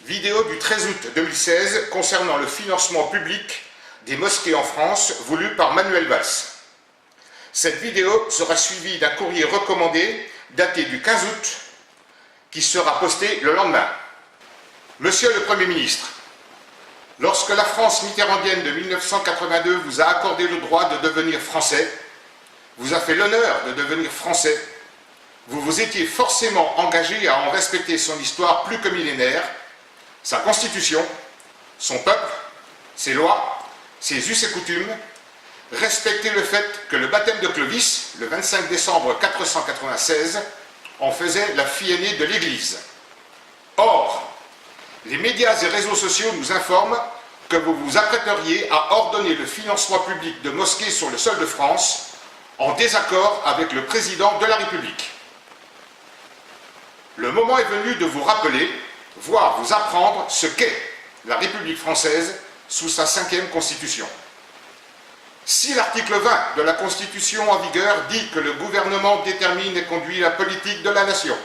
Vidéo du 13 août 2016 concernant le financement public des mosquées en France, voulu par Manuel Valls. Cette vidéo sera suivie d'un courrier recommandé daté du 15 août qui sera posté le lendemain. Monsieur le Premier ministre, lorsque la France mitterrandienne de 1982 vous a accordé le droit de devenir français, vous a fait l'honneur de devenir français, vous vous étiez forcément engagé à en respecter son histoire plus que millénaire, sa constitution, son peuple, ses lois, ses us et coutumes, respecter le fait que le baptême de Clovis, le 25 décembre 496, en faisait la fille aînée de l'Église. Or, les médias et réseaux sociaux nous informent que vous vous apprêteriez à ordonner le financement public de mosquées sur le sol de France en désaccord avec le président de la République. Le moment est venu de vous rappeler, voire vous apprendre ce qu'est la République française sous sa 5e Constitution. Si l'article 20 de la Constitution en vigueur dit que le gouvernement détermine et conduit la politique de la nation,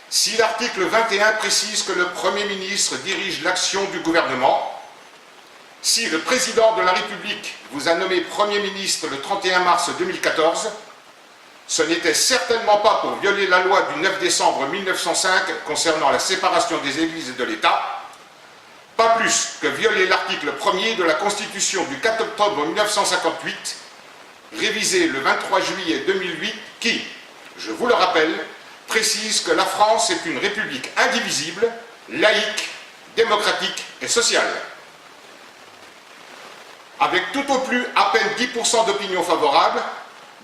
si l'article 21 précise que le Premier ministre dirige l'action du gouvernement, si le président de la République vous a nommé Premier ministre le 31 mars 2014, ce n'était certainement pas pour violer la loi du 9 décembre 1905 concernant la séparation des églises et de l'État, pas plus que violer l'article 1er de la Constitution du 4 octobre 1958, révisé le 23 juillet 2008, qui, je vous le rappelle, précise que la France est une république indivisible, laïque, démocratique et sociale. Avec tout au plus à peine 10% d'opinion favorable,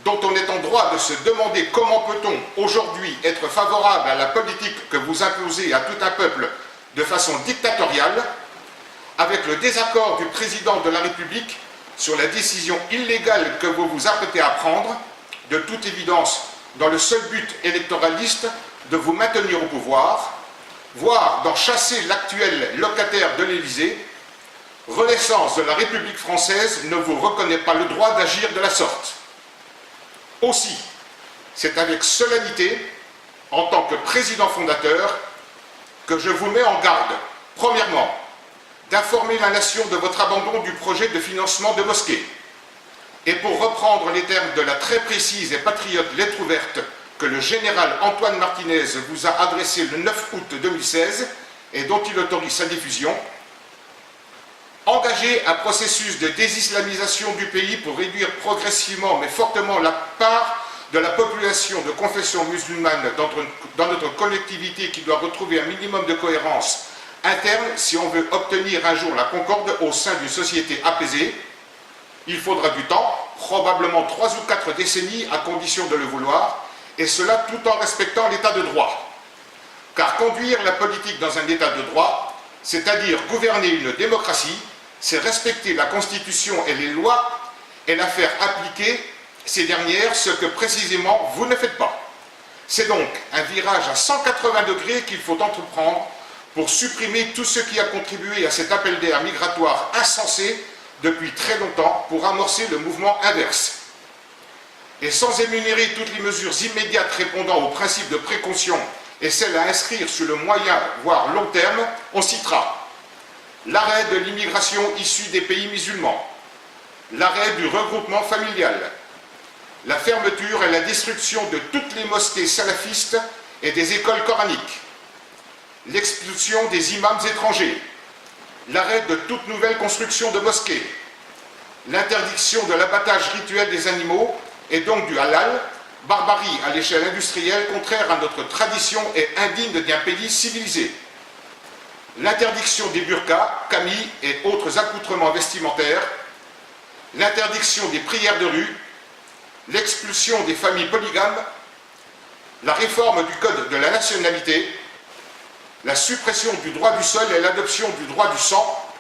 dont on est en droit de se demander comment peut-on aujourd'hui être favorable à la politique que vous imposez à tout un peuple de façon dictatoriale, avec le désaccord du président de la République sur la décision illégale que vous vous apprêtez à prendre, de toute évidence dans le seul but électoraliste de vous maintenir au pouvoir, voire d'en chasser l'actuel locataire de l'Élysée, Renaissance de la République française ne vous reconnaît pas le droit d'agir de la sorte. Aussi, c'est avec solennité, en tant que président fondateur, que je vous mets en garde, premièrement, d'informer la nation de votre abandon du projet de financement de mosquées. Et pour reprendre les termes de la très précise et patriote lettre ouverte que le général Antoine Martinez vous a adressée le 9 août 2016 et dont il autorise sa diffusion, engager un processus de désislamisation du pays pour réduire progressivement mais fortement la part de la population de confession musulmane dans notre collectivité qui doit retrouver un minimum de cohérence interne si on veut obtenir un jour la concorde au sein d'une société apaisée. Il faudra du temps, probablement 3 ou 4 décennies à condition de le vouloir, et cela tout en respectant l'état de droit. Car conduire la politique dans un état de droit, c'est-à-dire gouverner une démocratie, c'est respecter la Constitution et les lois et la faire appliquer ces dernières, ce que précisément vous ne faites pas. C'est donc un virage à 180 degrés qu'il faut entreprendre pour supprimer tout ce qui a contribué à cet appel d'air migratoire insensé depuis très longtemps pour amorcer le mouvement inverse. Et sans énumérer toutes les mesures immédiates répondant aux principes de précaution et celles à inscrire sur le moyen, voire long terme, on citera l'arrêt de l'immigration issue des pays musulmans, l'arrêt du regroupement familial, la fermeture et la destruction de toutes les mosquées salafistes et des écoles coraniques, l'expulsion des imams étrangers, l'arrêt de toute nouvelle construction de mosquées, l'interdiction de l'abattage rituel des animaux et donc du halal, barbarie à l'échelle industrielle contraire à notre tradition et indigne d'un pays civilisé, l'interdiction des burqas, camis et autres accoutrements vestimentaires, l'interdiction des prières de rue, l'expulsion des familles polygames, la réforme du code de la nationalité, la suppression du droit du sol et l'adoption du droit du sang,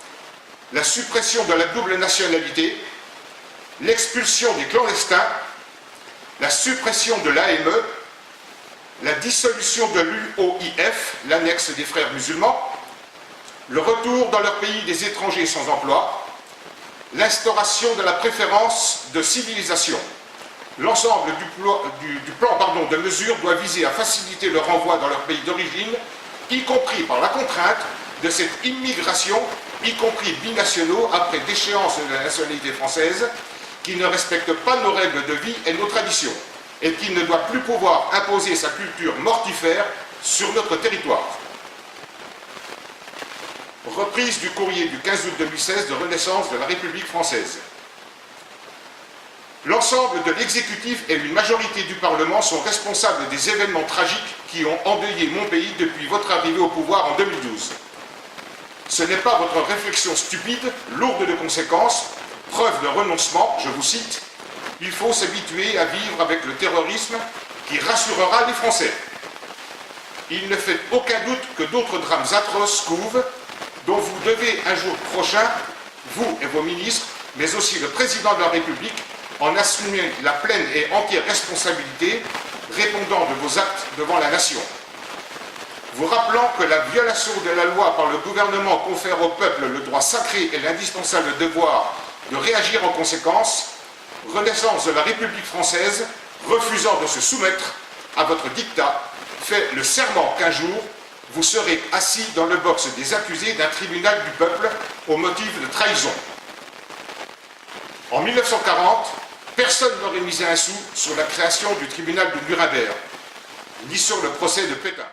la suppression de la double nationalité, l'expulsion des clandestins, la suppression de l'AME, la dissolution de l'UOIF, l'annexe des frères musulmans, le retour dans leur pays des étrangers sans emploi, l'instauration de la préférence de civilisation. L'ensemble du plan de mesures doit viser à faciliter le renvoi dans leur pays d'origine, y compris par la contrainte, de cette immigration, y compris binationaux, après déchéance de la nationalité française, qui ne respecte pas nos règles de vie et nos traditions, et qui ne doit plus pouvoir imposer sa culture mortifère sur notre territoire. Reprise du courrier du 15 août 2016 de Renaissance de la République française. L'ensemble de l'exécutif et une majorité du Parlement sont responsables des événements tragiques qui ont endeuillé mon pays depuis votre arrivée au pouvoir en 2012. Ce n'est pas votre réflexion stupide, lourde de conséquences, preuve de renoncement, je vous cite, « Il faut s'habituer à vivre avec le terrorisme qui rassurera les Français. » Il ne fait aucun doute que d'autres drames atroces couvent, dont vous devez un jour prochain, vous et vos ministres, mais aussi le président de la République, en assumer la pleine et entière responsabilité, répondant de vos actes devant la nation. Vous rappelant que la violation de la loi par le gouvernement confère au peuple le droit sacré et l'indispensable devoir de réagir en conséquence, Renaissance de la République française, refusant de se soumettre à votre dictat, fait le serment qu'un jour, vous serez assis dans le box des accusés d'un tribunal du peuple au motif de trahison. En 1940, personne n'aurait misé un sou sur la création du tribunal de Nuremberg, ni sur le procès de Pétain.